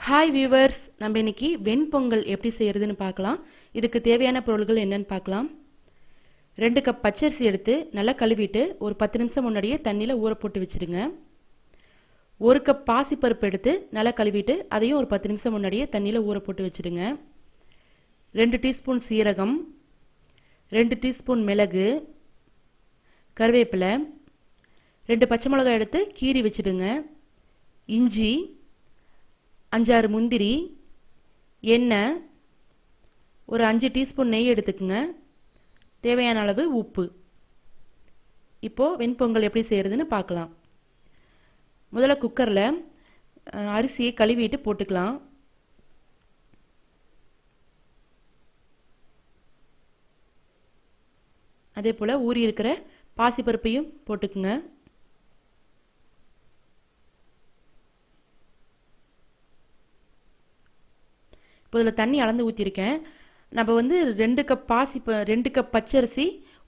Hi viewers, நம்ம இன்னைக்கு வெண்பொங்கல் எப்படி செய்யறதுன்னு பார்க்கலாம். இதுக்கு தேவையான பொருட்கள் என்னன்னு பார்க்கலாம். 2 கப் பச்சரிசி எடுத்து நல்லா கழுவிட்டு ஒரு 10 நிமிஷம் முன்னாடியே தண்ணியில் ஊற போட்டு வச்சிடுங்க. 1 கப் பாசிப்பருப்பு எடுத்து நல்லா கழுவிட்டு அதையும் ஒரு 10 நிமிஷம் முன்னாடியே தண்ணியில் ஊற போட்டு வச்சிடுங்க. 2 டீஸ்பூன் சீரகம், 2 டீஸ்பூன் மிளகு, கருவேப்பிலை, 2 பச்சை மிளகாய் எடுத்து கீறி வச்சிடுங்க. இஞ்சி, 5-6 முந்திரி, எண்ணெய், ஒரு 5 டீஸ்பூன் நெய் எடுத்துக்கோங்க. தேவையான அளவு உப்பு. இப்போது வெண்பொங்கல் எப்படி செய்கிறதுன்னு பார்க்கலாம். முதல்ல குக்கரில் அரிசியை கழுவிட்டு போட்டுக்கலாம். அதே போல் ஊறி இருக்கிற பாசிப்பருப்பையும் போட்டுக்குங்க. இப்போ இதில் தண்ணி அளந்து ஊற்றிருக்கேன். நம்ம 2 கப் பச்சரிசி,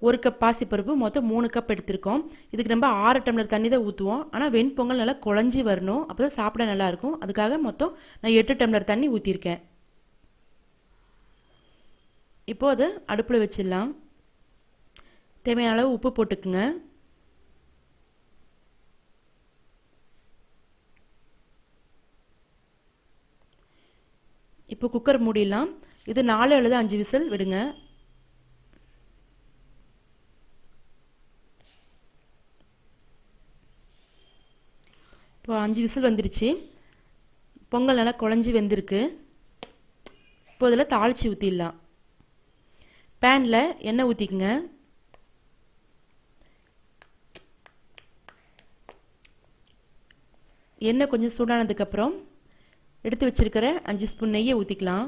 1 கப் பாசிப்பருப்பு, மொத்தம் 3 கப் எடுத்திருக்கோம். இதுக்கு நம்ம 6 டம்ளர் தண்ணி தான் ஊற்றுவோம். ஆனால் வெண்பொங்கல் நல்லா குழஞ்சி வரணும், அப்போ தான் சாப்பிட நல்லாயிருக்கும். அதுக்காக மொத்தம் நான் 8 டம்ளர் தண்ணி ஊற்றிருக்கேன். இப்போது அதை அடுப்பில் வச்சிடலாம். தேவையான அளவு உப்பு போட்டுக்குங்க. இப்போ குக்கர் மூடிடலாம். இது 4 அல்லது 5 விசில் விடுங்க. இப்போ 5 விசில் வந்துருச்சு. பொங்கல் நல்லா குழஞ்சி வெந்திருக்கு. இப்போ இதில் தாளித்து ஊற்றிடலாம். பேனில் எண்ணெய் ஊற்றிக்குங்க. எண்ணெய் கொஞ்சம் சூடானதுக்கப்புறம் எடுத்து வச்சிருக்கிற 5 ஸ்பூன் நெய்யை ஊற்றிக்கலாம்.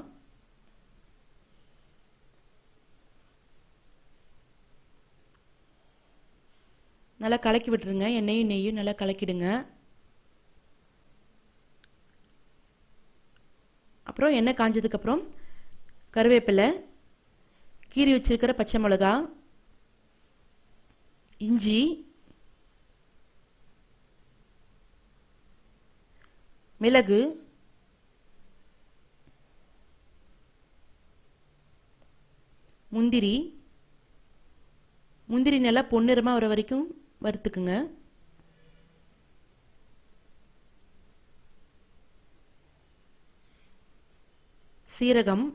நல்லா கலக்கி விட்டுருங்க. எண்ணெயும் நெய்யும் நல்லா கலக்கிடுங்க. அப்புறம் எண்ணெய் காஞ்சதுக்கப்புறம் கருவேப்பிலை, கீறி வச்சிருக்கிற பச்சை மிளகா, இஞ்சி, மிளகு, முந்திரி நல்லா பொன்னிறமாக வர வரைக்கும் வறுத்துக்குங்க. சீரகம்,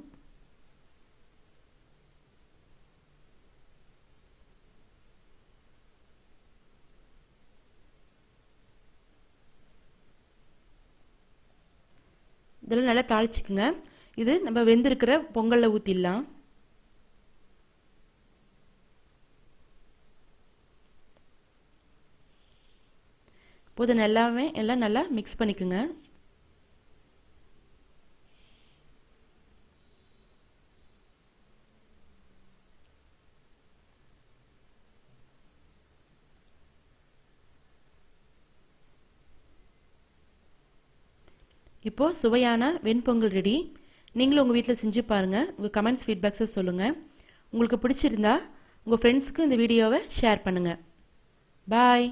இதெல்லாம் நல்லா தாளிச்சுக்குங்க. இது நம்ம வெந்திருக்கிற பொங்கலில் ஊற்றிடலாம். இப்போது எல்லாம் நல்லா மிக்ஸ் பண்ணிக்குங்க. இப்போது சுவையான வெண்பொங்கல் ரெடி. நீங்களும் உங்கள் வீட்டில் செஞ்சு பாருங்கள். உங்கள் கமெண்ட்ஸ், ஃபீட்பேக்ஸை சொல்லுங்கள். உங்களுக்கு பிடிச்சிருந்தா உங்கள் ஃப்ரெண்ட்ஸுக்கு இந்த வீடியோவை ஷேர் பண்ணுங்கள். பாய்.